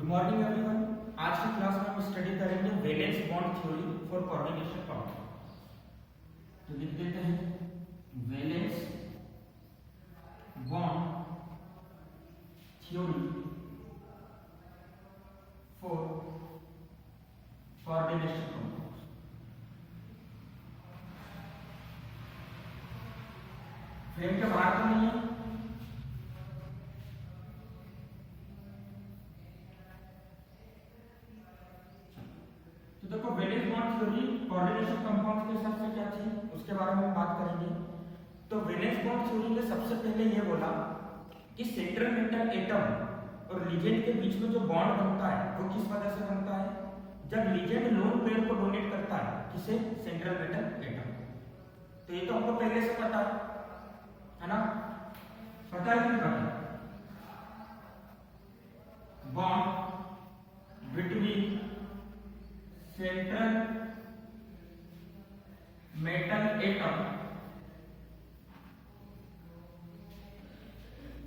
Morning everyone. आज की class में हम स्टडी करेंगे valence bond theory for coordination compound. तो लिख देते हैं valence bond theory for coordination compound. Frame के बाहर तो नहीं है। देखो valence bond theory coordination compounds के हिसाब से क्या थी उसके बारे में बात करेंगे। तो वैलेंस बॉन्ड थ्योरी ने सबसे पहले ये बोला कि सेंट्रल मेटल एटम और लिगेंड के बीच में जो बॉन्ड बनता है वो किस वजह से बनता है, जब लिगेंड लोन पेयर को डोनेट करता है किसे, सेंट्रल मेटल एटम। तो ये तो हमको पहले से पता है ना, पता है कि नहीं पता। Bond between central metal atom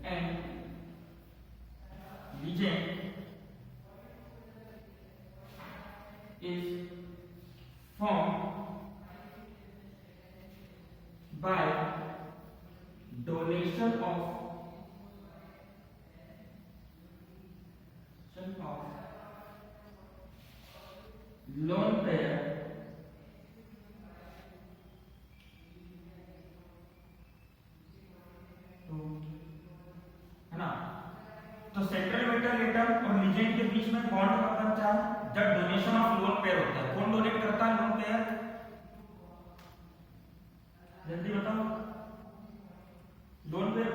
and ligand is formed by donation of lone pair है ना। तो सेंट्रल मेटल एटम और लिगेंड के बीच में बॉन्ड कब बनता है, जब डोनेशन ऑफ लोन पेयर होता है। कौन डोनेट करता है लोन पेयर, जल्दी बताओ। लोन पेयर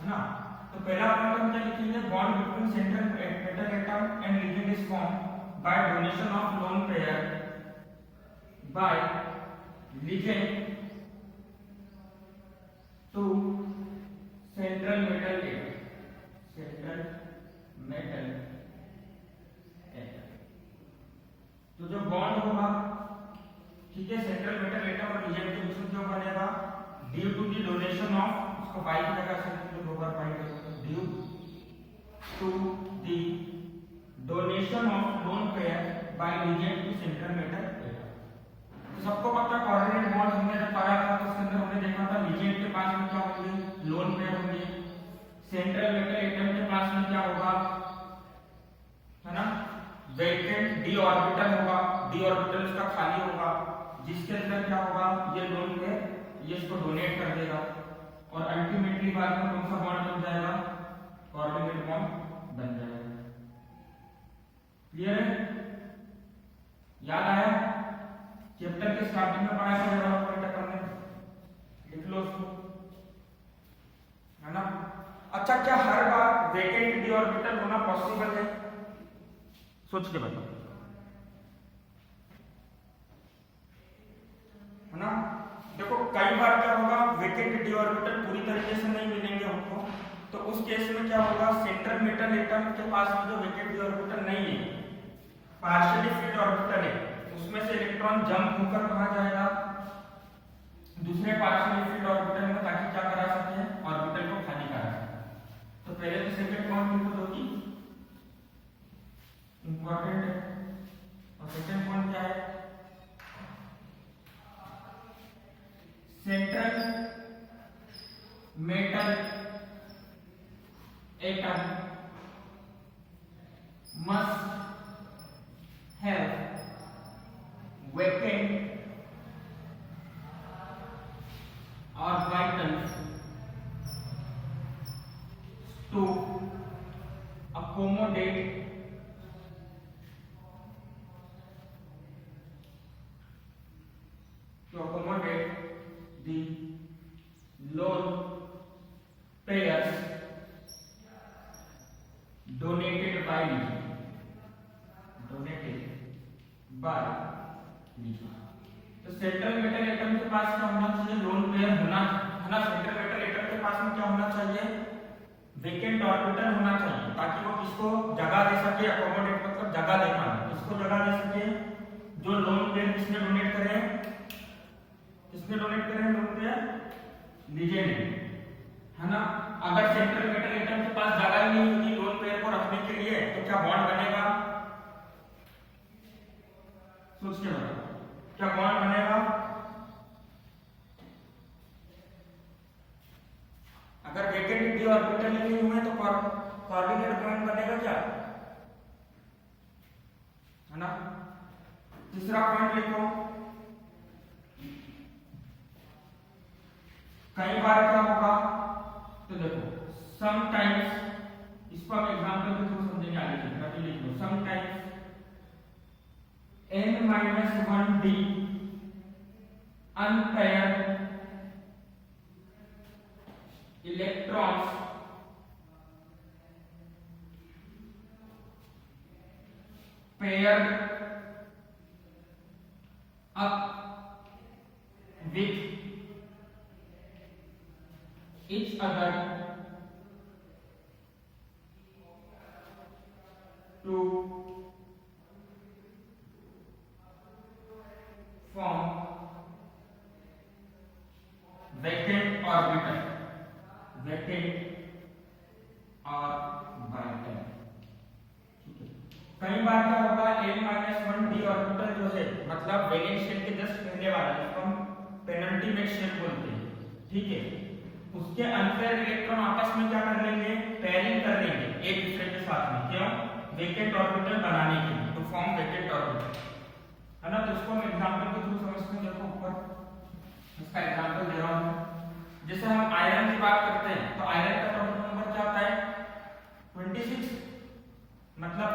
है ना। तो पहला पॉइंट हम क्या लिखेंगे, bond between central metal atom and ligand is formed by donation of lone pair by ligand to central metal atom, central metal atom। तो जो बॉन्ड होगा, ठीक है, सेंट्रल मेटल एटम और लिगेंड के बीच में जो बनेगा, due to the donation of, इसको बाई की जगह से दो बार बाई करेंगे, due to the donation of lone pair by ligand to central metal atom. तो सबको पता है कोऑर्डिनेट बॉन्ड हमने जब पढ़ा था तो उसके अंदर हमने देखा था लिगेंड के पास में क्या होंगे, लोन पेयर होंगे। सेंट्रल मेटल एटम के पास में क्या होगा, है ना, वैकेंट डी ऑर्बिटल होगा। डी ऑर्बिटल इसका खाली होगा, जिसके अंदर क्या होगा, ये लोन पेयर ये इसको डोनेट कर देगा और अल्टीमेटली बाद में कौन सा बॉन्ड बन जाएगा, कोऑर्डिनेट बॉन्ड बन जाएगा। क्लियर है, याद आया, चैप्टर के स्टार्टिंग में पढ़ा था डेवलपमेंट करने, लिख लो उसको, है ना। अच्छा, क्या हर बार वैकेंट डी ऑर्बिटल होना पॉसिबल है, सोच के बताओ, है ना। देखो कई बार क्या होगा, वैकेंट डी ऑर्बिटल पूरी तरीके से नहीं मिलेंगे हमको, तो उस केस में क्या होगा, सेंट्रल मेटल एटम के पास में जो वैकेंट डी ऑर्बिटल नहीं है, पार्शियली फिल्ड ऑर्बिटल है, उसमें से इलेक्ट्रॉन जंप होकर कहां जाएगा, दूसरे पार्शियली फिल्ड ऑर्बिटल में, ताकि क्या करा सके, ऑर्बिटल को खाली करा सके। तो पहले तो सेकंड पॉइंट बिल्कुल होगी इंपॉर्टेंट है। और सेकंड पॉइंट क्या है, central metal atom must have vacant orbitals to accommodate the lone pairs donated by तो सेंट्रल मेटल एटम के पास क्या होना चाहिए, लोन पेयर होना, है ना। सेंट्रल मेटल एटम के पास में क्या होना चाहिए, वैकेंट ऑर्बिटल होना चाहिए, ताकि वो किसको जगह दे सके, अकोमोडेट मतलब जगह दे पाए, किसको जगह दे सके, जो लोन पेयर किसने डोनेट करे, किसने डोनेट करे, लोन पेयर लिगेंड, है ना। अगर सेंट्रल मेटल एटम के पास जगह ही नहीं होगी लोन पेयर को रखने होने के लिए तो क्या बॉन्ड बनेगा, सोच के बताओ, क्या बॉन्ड बनेगा? अगर वेकेंट डी ऑर्बिटल लिखे हुए हैं तो कोऑर्डिनेट बॉन्ड बनेगा क्या, है ना। तीसरा पॉइंट लिखो, कई बार क्या होगा, तो देखो समटाइम्स, इसको हम एग्जांपल के थ्रू समझेंगे आगे चलकर, अभी लिख लो sometimes n-1d unpaired electrons paired up with each other to form vacant orbital, vacant orbital, ठीक है। कई बार क्या होगा, n-1d ऑर्बिटल जो है मतलब वैलेंस शेल के जस्ट पहले वाला, जिसको हम पेनल्टीमेट शेल बोलते हैं, ठीक है, उसके अनपेयर्ड इलेक्ट्रॉन आपस में क्या कर लेंगे, पेयरिंग कर लेंगे एक दूसरे के साथ में, क्यों, वेकेंट ऑर्बिटल बनाने के लिए, टू फॉर्म वेकेंट ऑर्बिटल, है ना। तो इसको हम एग्जांपल के थ्रू समझते हैं। देखो ऊपर इसका एग्जांपल दे रहा हूं, जैसे हम आयरन की बात करते हैं तो आयरन का एटॉमिक नंबर क्या होता है, 26, मतलब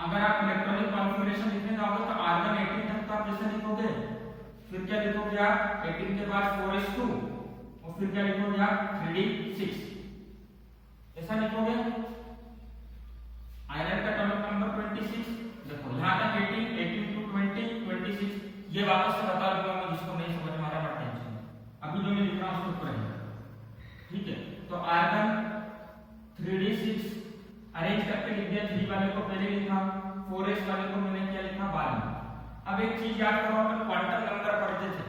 अगर आप इलेक्ट्रॉनिक कॉन्फ़िगरेशन लिखने जाओगे तो आर्गन 18 तक तो आप जैसे लिखोगे, फिर क्या लिखोगे आप, 18 के बाद 4s2 और फिर क्या लिखोगे आप, 3d6, ऐसा लिखोगे। आयरन का एटॉमिक नंबर 26, देखो यहां तक 18 टू 20 26, ये वापस से बता दूंगा मैं, जिसको नहीं समझ में आ रहा मत टेंशन, अभी जो मैं लिख रहा हूं उसके ऊपर है, ठीक है। तो आर्गन 3d6 अरेंज करके लिख दिया, 3 वाले को पहले लिखा, 4s वाले को मैंने क्या लिखा बाद में। अब एक चीज याद करो, अपन क्वांटम नंबर पढ़ते थे,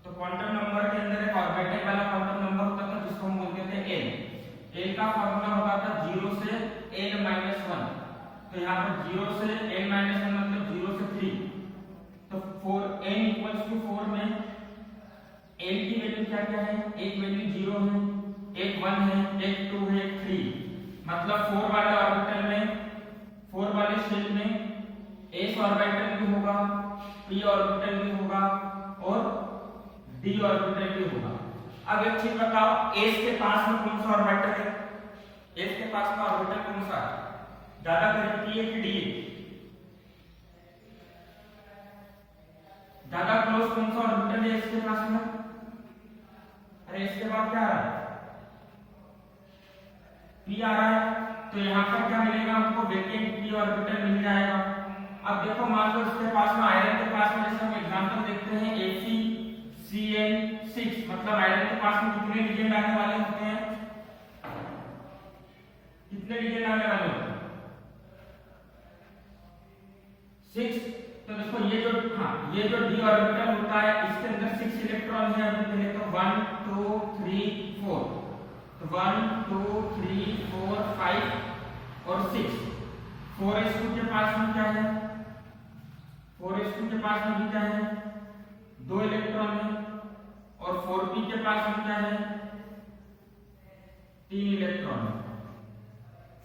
तो क्वांटम नंबर के अंदर एक ऑर्बिटल वाला क्वांटम नंबर होता था जिसको हम बोलते थे n, n का फार्मूला होता था 0 से n-1, तो यहाँ पर 0 से n-1 मतलब 0 से 3, तो 4 n इक्वल्स टू 4 में n की वैल्यू क्या क्या है, एक वैल्यू 0 है, एक 1 है, एक 2 है, एक 3, मतलब 4 वाले ऑर्बिटल में, 4 वाले शेल में s ऑर्बिटल भी होगा, p ऑर्बिटल भी होगा और d ऑर्बिटल भी होगा। अब एक चीज बताओ, s के पास में कौन सा ऑर्बिटल है, s के पास में ऑर्बिटल कौन सा है, ज्यादा करीब p है कि d है, ज्यादा क्लोज कौन सा ऑर्बिटल है इसके पास में, अरे इसके बाद क्या आ रहा है, p आ रहा है, तो यहाँ पर क्या मिलेगा हमको, वेकेंट p ऑर्बिटल मिल जाएगा। अब देखो मान लो इसके पास में, आयरन के पास में, जैसे हम एग्जांपल देखते हैं AgCN6, मतलब आयरन के पास में कितने लिगेंड आने वाले होते हैं, कितने लिगेंड आने वाले होते हैं, 6। तो देखो ये जो, हाँ ये जो d ऑर्बिटल होता है इसके अंदर 6 इलेक्ट्रॉन है, अभी पहले तो 1 2 3 4, तो 1 2 3 4 5 और 6, 4s2 के पास में क्या है, 4s2 के पास में भी क्या है, 2 इलेक्ट्रॉन है, और 4p के पास में क्या है, 3 इलेक्ट्रॉन है,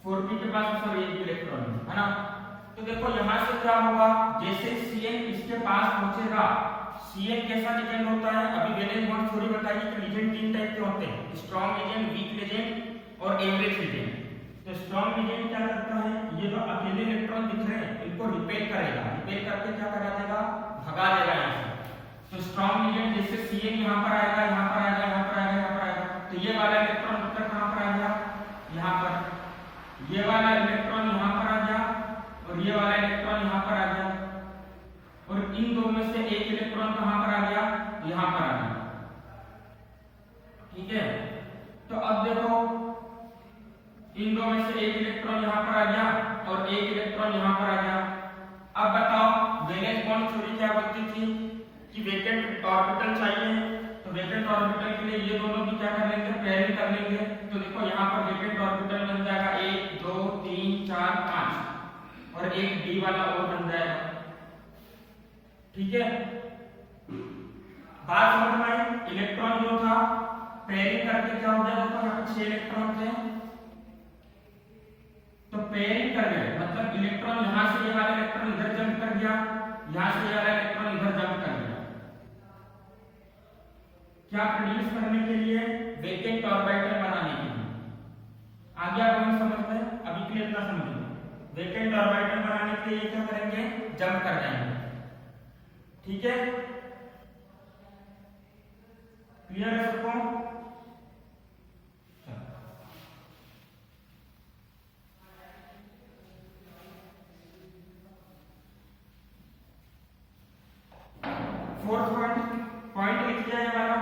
4p के पास में सॉरी 1 इलेक्ट्रॉन है ना। तो देखो यहां से क्या होगा, जैसे Cn इसके पास पहुंचेगा, Cn कैसा लिगेंड होता है, अभी वैलेंस बॉन्ड थ्योरी बताइए कि लिगेंड 3 टाइप के होते हैं, स्ट्रॉन्ग लिगेंड, वीक लिगेंड और एवरेज लिगेंड। तो स्ट्रॉन्ग लिगेंड क्या करता है, ये जो अकेले इलेक्ट्रॉन दिख रहे हैं इनको रिपेल करेगा, रिपेल करके क्या करा देगा, भगा देगा यहां से। तो स्ट्रॉन्ग लिगेंड जैसे Cn यहां पर आएगा, यहां पर आएगा, यहां पर आएगा, यहां पर आएगा, तो ये वाला इलेक्ट्रॉन उत्तर कहां पर आ गया, यहां पर, ये वाला इलेक्ट्रॉन यहां पर आ गया और ये वाला इलेक्ट्रॉन यहां पर आ गया, और इन दो में से एक इलेक्ट्रॉन कहां पर आ गया, यहां पर आ गया, ठीक है। तो अब देखो इन दो में से एक इलेक्ट्रॉन यहां पर आ गया और एक इलेक्ट्रॉन यहां पर आ गया। अब बताओ वैलेंस बॉन्ड थ्योरी क्या बोलती थी कि वेकेंट ऑर्बिटल चाहिए, तो वेकेंट ऑर्बिटल के लिए ये दोनों भी क्या कर लेंगे, पेयरिंग कर लेंगे। तो देखो यहाँ पर वेकेंट ऑर्बिटल बन जाएगा 1 2 3 4 एक डी वाला और बन जाएगा। ठीक है, बात समझ में आई। इलेक्ट्रॉन जो था पेयरिंग करके क्या हो जाएगा, तो यहाँ पे 6 इलेक्ट्रॉन थे तो पेयरिंग कर गए, मतलब इलेक्ट्रॉन यहां से ये वाला इलेक्ट्रॉन इधर जंप कर गया, यहां से ये वाला इलेक्ट्रॉन इधर जंप कर गया। क्या प्रोड्यूस करने के लिए, वेकेंट ऑर्बिटल बनाने के लिए। आगे आप हम समझते हैं, अभी के लिए इतना समझिए। वेकेंट ऑर्बिटल बनाने के लिए क्या करेंगे, जंप कर जाएंगे। ठीक है, क्लियर है सबको? फोर्थ पॉइंट लिख दिया है वाला।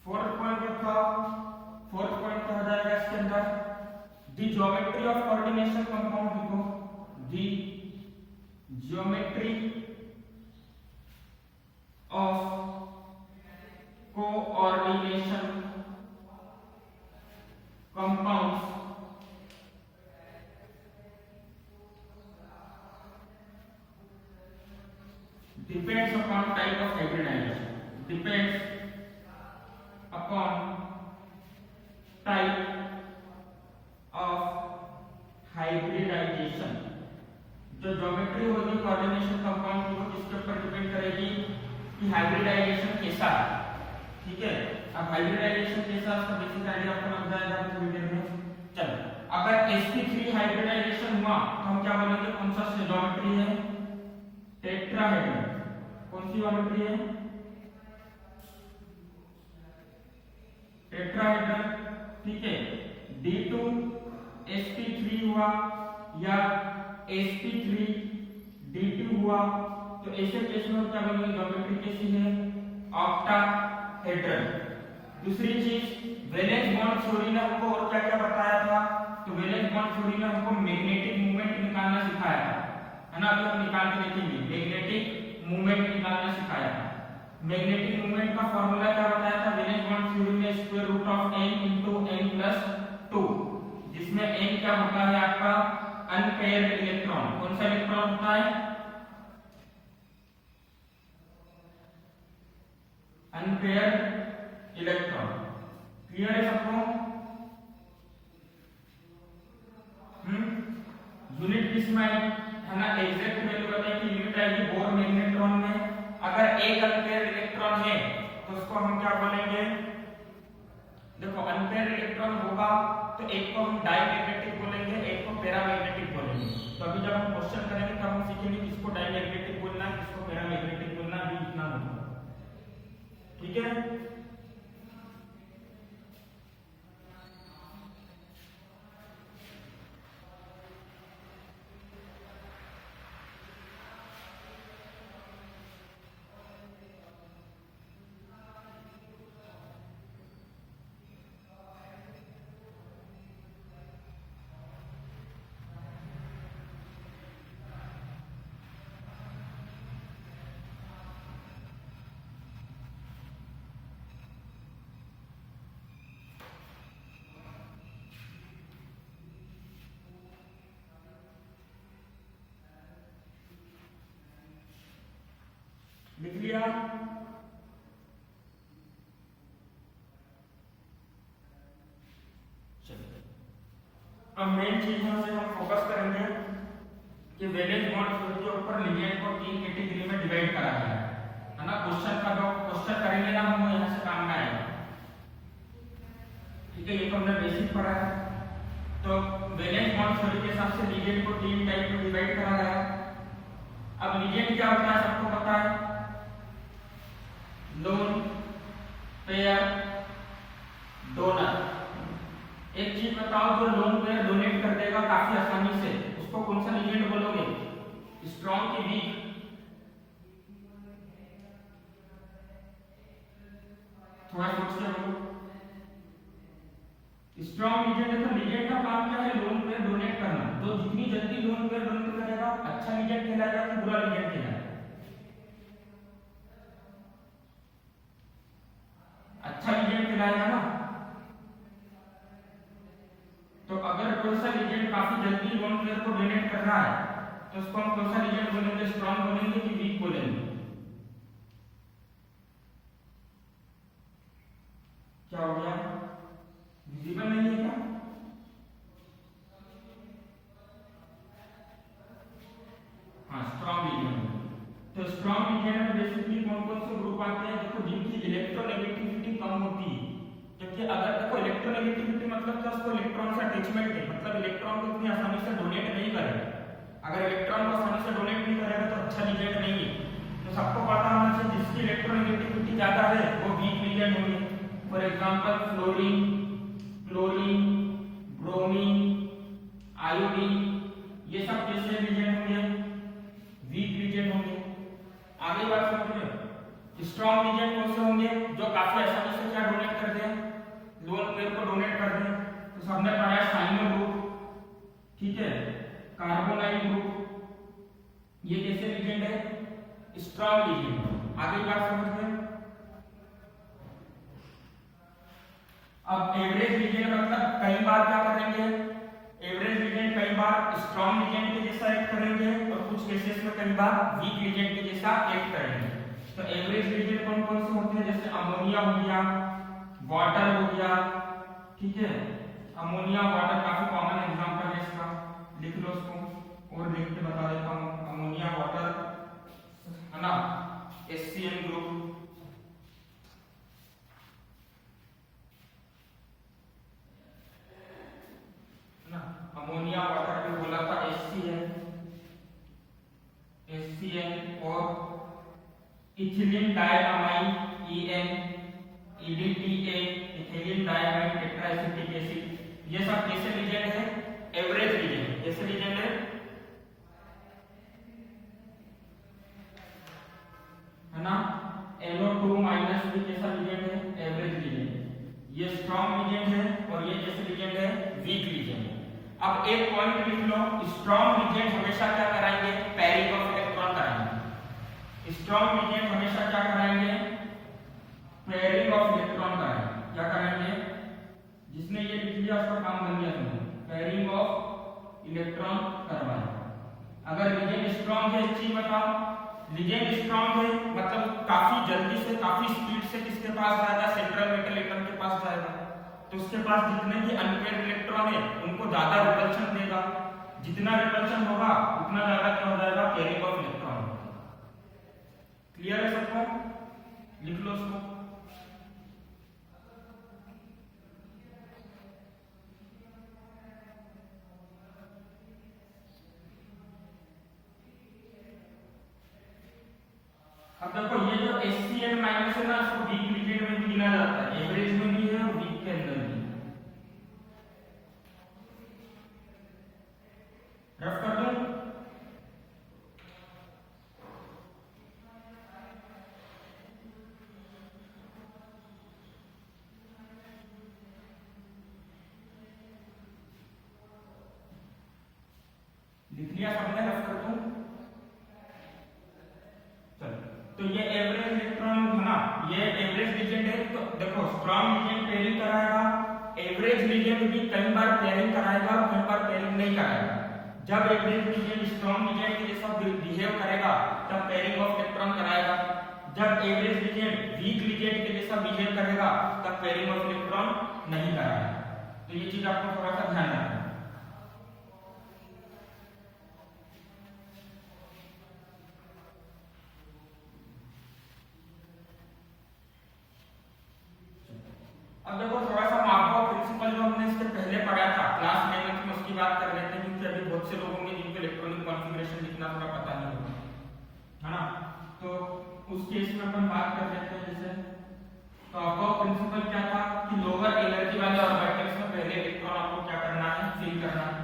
फोर्थ पॉइंट क्या हो जाएगा इसके अंदर, the geometry of coordination compound लिखो, the geometry of coordination compounds depends upon type of hybridization, depends upon type of hybridization। जो ज्योमेट्री होगी कोऑर्डिनेशन कंपाउंड की वो किसके ऊपर डिपेंड करेगी कि हाइब्रिडाइजेशन कैसा है। ठीक है, अब हाइब्रिडाइजेशन कैसा है उसका बेसिक आइडिया आपको लग जाएगा थोड़ी देर में। चलो, अगर sp3 हाइब्रिडाइजेशन हुआ तो हम क्या बोलेंगे, कौन सा ज्योमेट्री है, टेट्राहेड्रल। कौन सी ज्योमेट्री है, टेट्राहेड्रल। ठीक है, d2 sp3 हुआ या sp3 d2 हुआ तो ऐसे केस में क्या बोलेंगे, ज्योमेट्री कैसी है, ऑक्टाहेड्रल। दूसरी चीज, वैलेंस बॉन्ड थ्योरी ने हमको और क्या क्या बताया था, तो वैलेंस बॉन्ड थ्योरी ने हमको मैग्नेटिक मूवमेंट निकालना सिखाया था, है ना। अभी हम निकाल के देखेंगे, मैग्नेटिक मूवमेंट निकालना सिखाया था। मैग्नेटिक मूवमेंट का फार्मूला क्या बताया था, वैलेंस बॉन्ड थ्योरी में square root of n into n+2, जिसमें n क्या होता है आपका अनपेयर्ड इलेक्ट्रॉन। कौन सा इलेक्ट्रॉन होता है, अनपेयर्ड इलेक्ट्रॉन। क्लियर है सबको? यूनिट किसमें है ना, एग्जैक्ट वैल्यू बताइए कि यूनिट आएगी बोर मैग्नेट्रॉन में। अगर एक अनपेयर्ड इलेक्ट्रॉन है तो उसको हम क्या बोलेंगे, देखो अनपेयर्ड इलेक्ट्रॉन होगा तो एक को हम डाईमैग्नेटिक बोलेंगे, एक को पैरामैग्नेटिक बोलेंगे। तो अभी जब हम क्वेश्चन करेंगे तब हम सीखेंगे किसको डाईमैग्नेटिक बोलना है, किसको पैरामैग्नेटिक बोलना है, अभी इतना होगा। ठीक है, लिख लिया। अब मेन चीज में से हम फोकस करेंगे कि वैलेंस बॉन्ड थ्योरी के ऊपर लिगेंड को 3 कैटेगरी में डिवाइड करा गया है ना। क्वेश्चन का जो क्वेश्चन करेंगे ना हम, यहाँ से काम में आएगा। ठीक है, ये तो हमने बेसिक पढ़ा है। तो वैलेंस बॉन्ड थ्योरी के हिसाब से लिगेंड को 3 टाइप में डिवाइड करा गया है। अब लिगेंड क्या होता है सबको पता है, लोन पेयर डोनर। एक चीज बताओ, जो लोन पेयर डोनेट कर देगा काफी आसानी से, उसको कौन सा लिगेंड बोलोगे, स्ट्रॉन्ग की वीक? थोड़ा सोच के बोलो। स्ट्रॉन्ग लिगेंड है तो लिगेंड का काम क्या है, लोन पेयर डोनेट करना। तो जितनी जल्दी लोन पेयर डोनेट करेगा अच्छा लिगेंड कहलाएगा कि बुरा लिगेंड कहलाएगा? कोई सा रीजन काफी जल्दी लोन पेयर को डोनेट कर रहा है तो उसको हम कौन सा रीजन बोलेंगे, स्ट्रॉन्ग बोलेंगे कि वीक बोलेंगे? क्या हो गया, विजिबल नहीं है क्या? हाँ, स्ट्रॉन्ग रीजन। तो स्ट्रॉन्ग रीजन में बेसिकली कौन कौन से ग्रुप आते हैं? देखो, जिनकी इलेक्ट्रोनेगेटिविटी कम होती है, क्योंकि अगर देखो इलेक्ट्रोनेगेटिविटी मतलब क्या, उसको इलेक्ट्रॉन से अटैचमेंट है, मतलब इलेक्ट्रॉन को इतनी आसानी से डोनेट नहीं करेगा। अगर इलेक्ट्रॉन को आसानी से डोनेट नहीं करेगा तो अच्छा रीजन नहीं है। तो सबको पता होना चाहिए जिसकी इलेक्ट्रोनेगेटिविटी ज्यादा है वो वीक रीजन होंगे। For example fluorine, chlorine, bromine, iodine, ये सब कैसे रीजन होंगे? वीक रीजन होंगे। आगे बात समझिए, स्ट्रॉन्ग रीजन कौन से होंगे? जो काफी आसानी से क्या डोनेट कर दें, लोन पेयर को डोनेट कर दें। तो सबने पढ़ा साइनो ग्रुप, ठीक है, कार्बोनाइल ग्रुप, ये कैसे रीजन है? Strong reason. आगे बात समझिए, अब एवरेज रीजन मतलब कई बार क्या करेंगे, एवरेज रीजन कई बार स्ट्रॉन्ग रीजन के जैसा एक्ट करेंगे और कुछ केसेस में कई बार वीक रीजन के जैसा एक्ट करेंगे। तो एवरेज रीजन कौन कौन से होते हैं? जैसे अमोनिया हो गया, वाटर हो गया, ठीक है, अमोनिया वाटर काफी कॉमन एग्जांपल है इसका, लिख लो उसको और लिख के बता देता हूं। अमोनिया वाटर है ना, HCl ग्रुप, अमोनिया वाटर भी बोला था HCl और ethylene diamine EN, EDTA, ethylene diamine tetraacetic acid, ये सब कैसे रीजन है? Average reason. कैसे रीजन है ना? NO2 माइनस भी कैसा रीजन है? Average reason. ये स्ट्रॉन्ग रीजन है और ये कैसे रीजन है? Weak reason. अब एक पॉइंट लिख लो, स्ट्रॉन्ग रीजन हमेशा क्या कराएंगे? पेयरिंग ऑफ इलेक्ट्रॉन कराएंगे। स्ट्रॉन्ग रीजन हमेशा क्या कराएंगे? पेयरिंग ऑफ इलेक्ट्रॉन कराएंगे। क्या कराएंगे? जिसने ये लिख लिया उसका काम बन गया, तुमने पेयरिंग ऑफ इलेक्ट्रॉन करवाएंगे। अगर रीजन स्ट्रॉन्ग है, एक चीज बताओ, रीजन स्ट्रॉन्ग है मतलब काफी जल्दी से काफी स्पीड से किसके पास जाएगा? सेंट्रल मेटल एटम के पास जाएगा। तो उसके पास जितने भी अनपेयर्ड इलेक्ट्रॉन है उनको ज्यादा रिपल्शन देगा। जितना रिपल्शन होगा उतना ज्यादा क्या हो जाएगा? Pairing of electron. क्लियर है सबको? लिख लो उसको। अब देखो, ये जो HCl माइनस है ना, इसको वीक रीजन में भी गिना जाता है, एवरेज में भी है और वीक के अंदर भी। रफ कर दो। लिख लिया सबने? रफ कर दो। तो ये एवरेज इलेक्ट्रॉन है ना, ये एवरेज रीजन है। तो देखो, स्ट्रॉन्ग रीजन पेयरिंग कराएगा, एवरेज रीजन भी कई बार पेयरिंग कराएगा और कई बार पेयरिंग नहीं कराएगा। जब एवरेज रीजन स्ट्रॉन्ग रीजन के जैसा बिहेव करेगा तब पेयरिंग ऑफ इलेक्ट्रॉन कराएगा। जब एवरेज रीजन वीक रीजन के जैसा बिहेव करेगा तब पेयरिंग ऑफ इलेक्ट्रॉन नहीं कराएगा। तो ये चीज आपको थोड़ा सा ध्यान रखना है। अब देखो, थोड़ा सा मार्को प्रिंसिपल जो हमने इसके पहले पढ़ा था क्लास 9 में, उसकी बात कर लेते हैं, क्योंकि अभी बहुत से लोग होंगे जिनको इलेक्ट्रॉनिक कॉन्फ़िगरेशन लिखना थोड़ा पता नहीं होगा, है ना। तो उस केस में अपन बात कर लेते हैं। जैसे तो आपका प्रिंसिपल क्या था कि लोअर एनर्जी वाले ऑर्बिटल्स में पहले इलेक्ट्रॉन आपको क्या करना है? फिल करना है।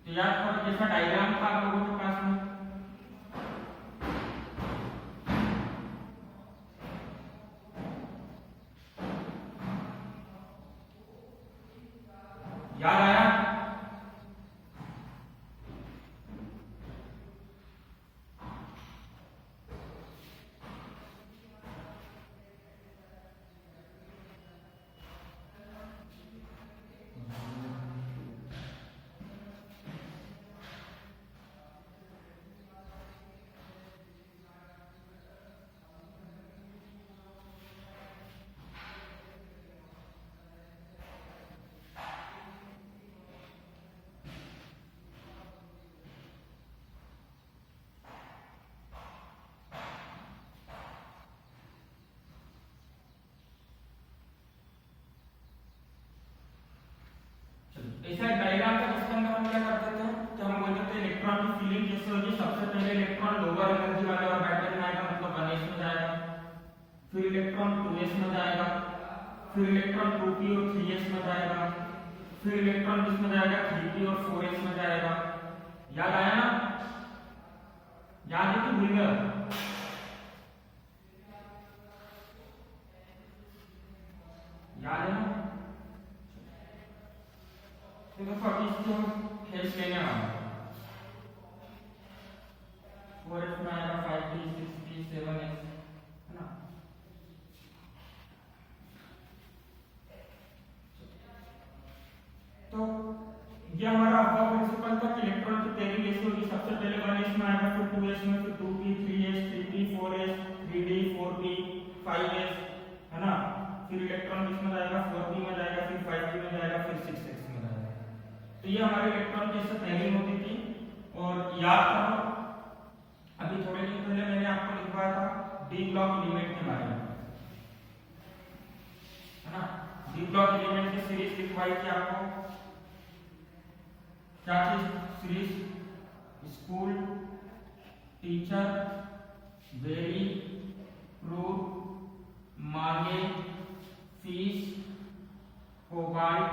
तो याद करो, जैसा डायग्राम था आप लोगों के पास में, याद आया? 2s में जाएगा, फिर इलेक्ट्रॉन 2p और 3s में जाएगा, फिर इलेक्ट्रॉन किस में जाएगा 3p और 4s में जाएगा। याद आया ना? याद है कि भूल गए? याद है ना? तो देखो अभी इसको खेल लेने वाले 4s में आएगा 5p 6p 7s है ना। तो ये हमारा अब्बा प्रिंसिपल था कि इलेक्ट्रॉन की पेयरिंग कैसी होगी। सबसे पहले 1s में आएगा, फिर 2s में, फिर 2p 3s 3p 4s 3d 4p 5s है ना। फिर इलेक्ट्रॉन किसमें जाएगा 4p में जाएगा, फिर 5p में जाएगा, फिर 6s में जाएगा। तो ये हमारे इलेक्ट्रॉन की ऐसे पेयरिंग होती थी। और याद करो अभी थोड़े दिन पहले मैंने आपको लिखवाया था डी ब्लॉक एलिमेंट के बारे में है ना। डी ब्लॉक एलिमेंट की सीरीज लिखवाई थी आपको। क्या थी series? School, teacher, very, fruit, मांगे, fees, cobalt,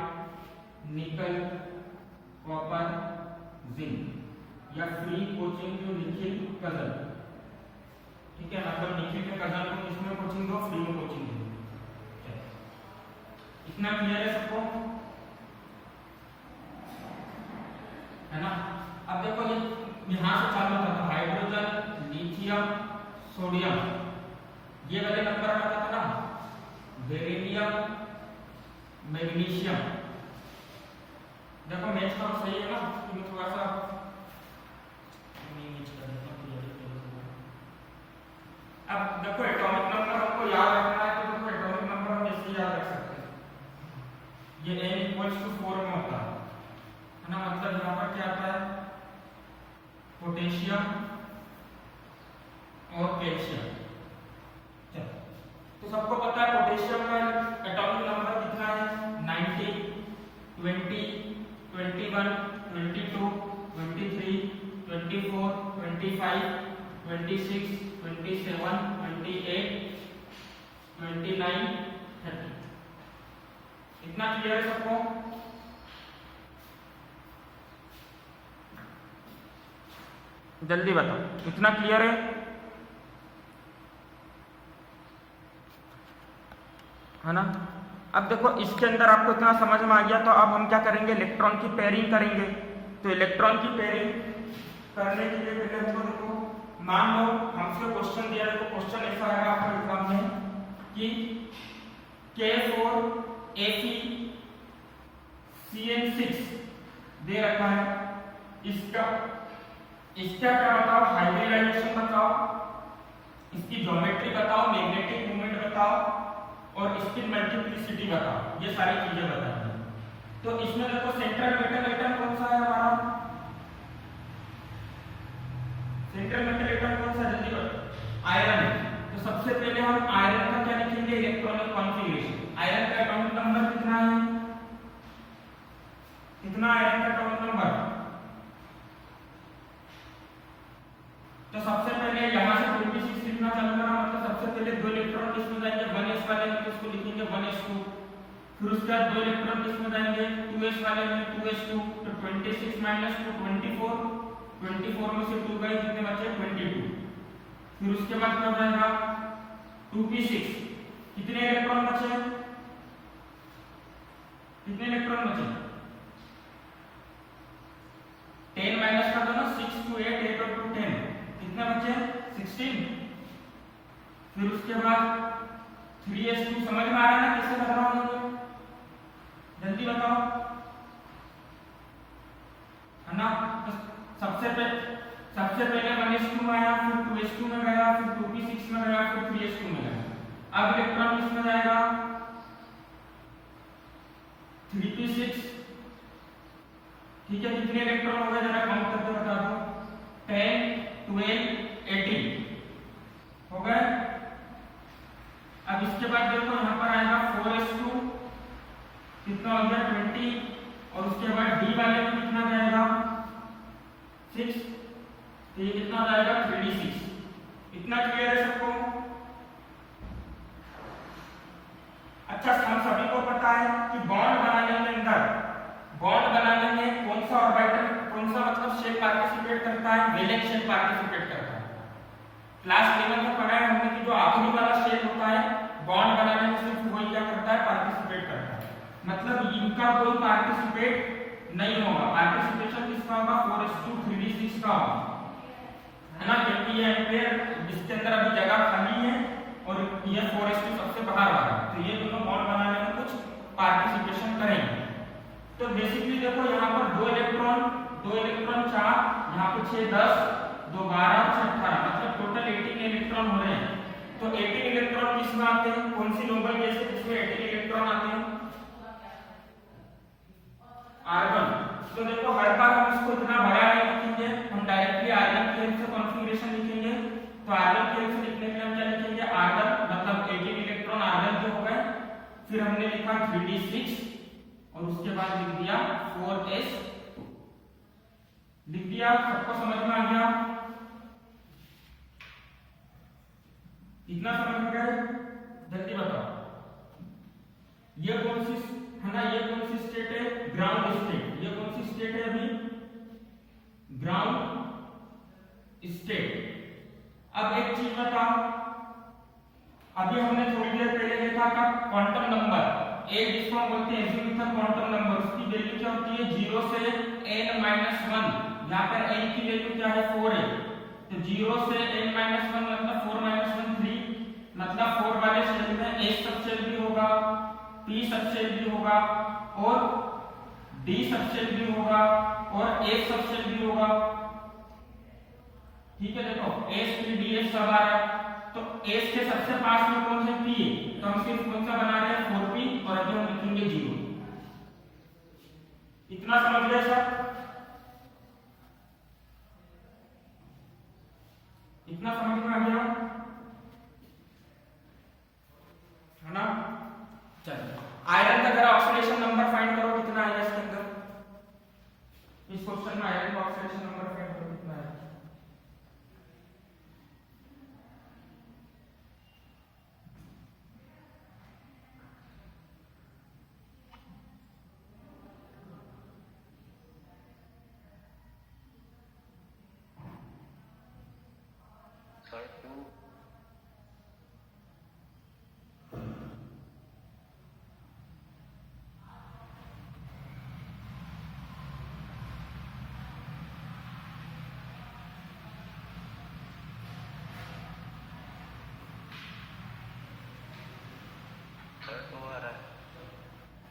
nickel, copper, zinc या free coaching to Nikhil cousin. ठीक है, मतलब निखिल के कजन को किसमें कोचिंग दो? फ्री में कोचिंग दो। इतना क्लियर है सबको? है ना। अब देखो ये यहां से चालू होता था हाइड्रोजन, लिथियम, सोडियम, ये वाले नंबर आता था ना। Beryllium, magnesium. देखो मैच तो सही है ना, मैं थोड़ा सा मैच कर देता हूं। अब देखो एटॉमिक नंबर हमको याद रखना है, तो देखो एटॉमिक नंबर हम ऐसे याद रख सकते हैं। ये n = 4 में होता है ना। मतलब यहाँ पर क्या आता है? पोटेशियम और कैल्शियम। तो सबको पता है पोटेशियम का एटॉमिक नंबर कितना है? 90, 20, 21, 22, 23, 24, 25, 26, 27, 28, 29, 30। इतना क्लियर है सबको? जल्दी बताओ, इतना क्लियर है ना। अब देखो इसके अंदर आपको इतना समझ में आ गया, तो अब हम क्या करेंगे? इलेक्ट्रॉन की पेयरिंग करेंगे। तो इलेक्ट्रॉन की पेयरिंग करने के लिए पहले हमको देखो, मान लो हमसे क्वेश्चन दिया है, तो क्वेश्चन ऐसा आएगा आपके एग्जाम में कि K4Fe(CN6) दे रखा है। इसका क्या बताओ? हाइब्रिडाइजेशन बताओ, इसकी ज्योमेट्री बताओ, मैग्नेटिक मूवमेंट बताओ और स्पिन मल्टीप्लिसिटी बताओ। ये सारी चीजें बताइए। तो इसमें देखो सेंट्रल मेटल एटम कौन सा है हमारा? सेंट्रल मेटल एटम कौन सा? जल्दी बताओ। आयरन। तो सबसे पहले हम आयरन का क्या लिखेंगे? Electronic configuration. आयरन का एटॉमिक नंबर कितना है? कितना आयरन का एटॉमिक नंबर? तो सबसे पहले यहां से 26 लिखना चालू करा। मतलब सबसे पहले दो इलेक्ट्रॉन किसमें जाएंगे? 1s वाले में, तो इसको लिखेंगे 1s2। फिर उसके बाद दो इलेक्ट्रॉन किसमें जाएंगे? 2s वाले में, 2s2। तो 26 - 2 24, 24 में से 2 गए, कितने बचे? 22। फिर उसके बाद क्या जाएगा? 2p6। कितने इलेक्ट्रॉन बचे? कितने इलेक्ट्रॉन बचे? 10 माइनस कर दो ना, 6 2 8 8 और 2 10, कितने बचे? 16। फिर उसके बाद 3s2। समझ में आ रहा है ना कैसे कर रहा हूं? जल्दी बताओ, है ना। तो सबसे पहले 1s2 में आया, फिर 2s2 में गया, फिर 2p6 में गया, फिर 3s2 में गया। अब इलेक्ट्रॉन किसमें जाएगा? 3p6। ठीक है, कितने इलेक्ट्रॉन हो गए जरा काउंट करके बता दो। 10 12 18 हो गए। अब इसके बाद देखो यहाँ पर आएगा 4s2, कितना हो गया? 20। और उसके बाद डी वाले में कितना जाएगा? 6। तो ये कितना जाएगा? 3d6। इतना क्लियर है सबको? अच्छा, हम सभी को पता है कि बॉन्ड बनाने के अंदर, बॉन्ड बनाने में कौन सा ऑर्बिटल, कौन सा मतलब शेल पार्टिसिपेट करता है, वैलेंस शेल पार्टिसिपेट करता है। क्लास 11 में पढ़ा है हमने कि जो आखिरी वाला शेल होता है बॉन्ड बनाने में सिर्फ वही क्या करता है, पार्टिसिपेट करता है। मतलब इनका कोई पार्टिसिपेट नहीं होगा। पार्टिसिपेशन किसका होगा, 4:3D6 का होगा, है ना, क्योंकि ये एम्पेयर इसके अंदर अभी जगह खाली है और ये 4:2 सबसे बाहर आ रहा है, तो ये दोनों बॉन्ड बनाने में कुछ पार्टिसिपेशन करेंगे। तो बेसिकली देखो यहाँ पर 2 इलेक्ट्रॉन 4, यहाँ पे 6 10 2 12 6 18, मतलब टोटल 18 इलेक्ट्रॉन हो रहे हैं। तो 18 इलेक्ट्रॉन किसमें आते हैं, कौन सी नोबल गैस है जिसमें 18 इलेक्ट्रॉन आते हैं, आर्गन। तो देखो हर बार हम इसको इतना बड़ा नहीं लिखेंगे, हम डायरेक्टली आर्गन के हेल्प से कॉन्फ़िगरेशन लिखेंगे। तो आर्गन के हेल्प से लिखने के लिए हम क्या लिखेंगे, आर्गन मतलब 18 इलेक्ट्रॉन आर्गन के हो गए, फिर हमने लिखा 3D6 और उसके बाद लिख दिया 4s लिख दिया। सबको समझ में आ गया, इतना समझ में गए, जल्दी बताओ ये कौन सी है ना, ये कौन सी स्टेट है, ग्राउंड स्टेट। ये कौन सी स्टेट है अभी, ग्राउंड स्टेट। अब एक चीज बताओ, अभी हमने थोड़ी देर पहले देखा था क्वांटम नंबर, एक जिसको हम बोलते हैं एजीमुथल क्वांटम नंबर, उसकी वैल्यू क्या होती है 0 से n-1। यहाँ पर n की वैल्यू क्या है 4 है, तो 0 से n-1 मतलब 4 - 1 3, मतलब 4 वाले शेल में s सबशेल भी होगा, p सबशेल भी होगा और d सबशेल भी होगा और s सबशेल भी होगा। ठीक है, देखो s p d s सब आ रहा है, तो s के सबसे पास में कौन है p है, तो हम सिर्फ कौन सा बना रहे हैं 4p और अभी हम लिखेंगे 0। इतना समझ गए सब, इतना समझ में आ गया है ना। चलिए आयरन का जरा ऑक्सीडेशन नंबर फाइंड करो, कितना आएगा इसके अंदर, इस क्वेश्चन में आयरन का ऑक्सीडेशन नंबर फाइंड करो कितना है।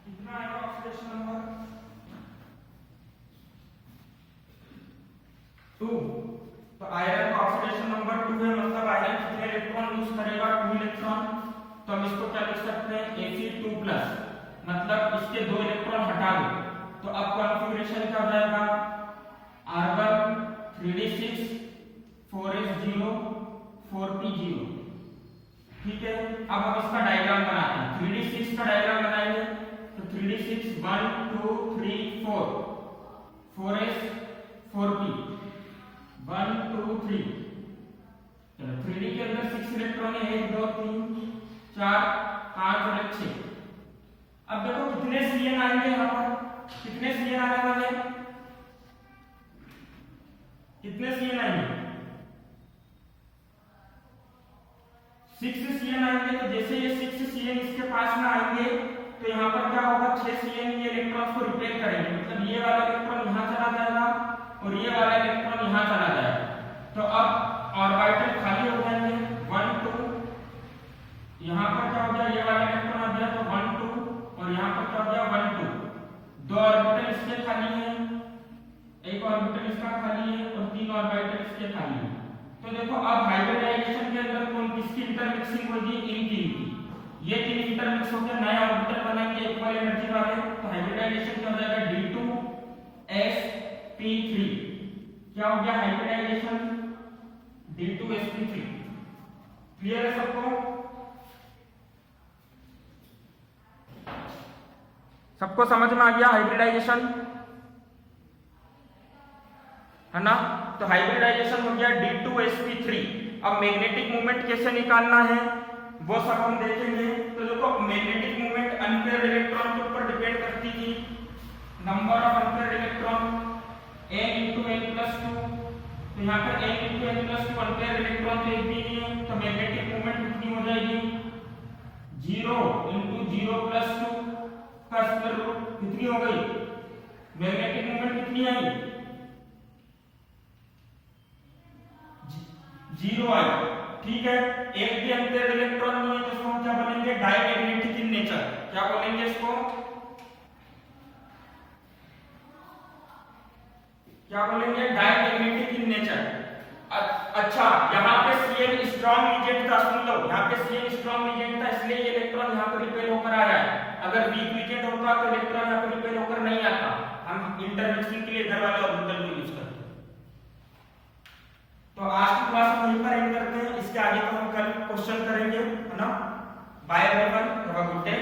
कितना आएगा ऑक्सीडेशन नंबर 2। तो आयरन का ऑक्सीडेशन नंबर 2 है, मतलब आयरन कितने इलेक्ट्रॉन लूज करेगा 2 इलेक्ट्रॉन। तो हम इसको क्या लिख सकते हैं Fe2+, मतलब इसके 2 इलेक्ट्रॉन हटा दो, तो अब कॉन्फ़िगरेशन क्या हो जाएगा, आर्गन 3D6 4s0 4p0। ठीक है, अब हम इसका डायग्राम बनाते हैं, 3D6 का डायग्राम बनाएंगे। तो 3D6 1 2 3 4 4s 4p 1 2 3। चलो 3D के अंदर 6 इलेक्ट्रॉन है, 1 2 3 4 5 और 6। अब देखो कितने Cn आएंगे यहाँ पर, कितने Cn आने वाले, कितने Cn आएंगे 6 Cn आएंगे। तो जैसे ये 6 Cn इसके पास में आएंगे तो यहाँ पर क्या होगा, 6 Cn ये इलेक्ट्रॉन्स को रिपेल करेंगे, मतलब ये वाला इलेक्ट्रॉन यहाँ चला जाएगा और ये वाला इलेक्ट्रॉन यहाँ चला जाएगा। तो अब ऑर्बिटल खाली हो जाएंगे 1 2, यहाँ पर क्या हो गया, ये वाला इलेक्ट्रॉन आ गया तो 1 2 और यहाँ पर क्या हो गया 1 2। 2 ऑर्बिटल इसके खाली है, एक ऑर्बिटल इसका खाली है और 3 ऑर्बिटल इसके खाली है। तो देखो अब हाइब्रिडाइजेशन के अंदर कौन किसकी इंटरमिक्सिंग होगी, इनकी। ये तीन इंटरमिक्स होकर नया ऑर्बिटल बनाएंगे इक्वल एनर्जी वाले, तो हाइब्रिडाइजेशन क्या हो जाएगा D2sp3। क्या हो गया हाइब्रिडाइजेशन D2sp3। क्लियर है सबको, सबको समझ में आ गया हाइब्रिडाइजेशन, है ना। तो हाइब्रिडाइजेशन हो गया D2sp3। अब मैग्नेटिक मोमेंट कैसे निकालना है वो सब हम देखेंगे। तो देखो मैग्नेटिक मोमेंट अनपेयर्ड इलेक्ट्रॉन के ऊपर डिपेंड करती थी, number of unpaired electron n into n plus 2, तो यहाँ पर n into n plus 2 unpaired electron तो एक भी नहीं है, तो मैग्नेटिक मोमेंट कितनी हो जाएगी 0 into 0 plus 2 का स्क्वायर रूट कितनी हो गई, मैग्नेटिक मोमेंट कितनी आई 0 आई। ठीक है, एक भी अनपेयर्ड इलेक्ट्रॉन नहीं है तो इसको हम क्या बोलेंगे डायमैग्नेटिक इन नेचर, क्या बोलेंगे इसको, क्या बोलेंगे डायमैग्नेटिक इन नेचर। अच्छा, यहाँ पे Cn स्ट्रॉन्ग लीजेंड था, सुन लो, यहाँ पे Cn स्ट्रॉन्ग लीजेंड था इसलिए ये इलेक्ट्रॉन यहाँ पर रिपेल होकर आया है, अगर वीक लीजेंड होता तो इलेक्ट्रॉन यहाँ पर रिपेल होकर नहीं आता। हम इंटरमिक्सिंग के लिए इधर वाले ऑर्बिटल को यूज करते हैं। तो आज की क्लास में यहीं पर एंड करते हैं, इसके आगे तो हम कल क्वेश्चन करेंगे, है ना। Bye everyone, have a good day.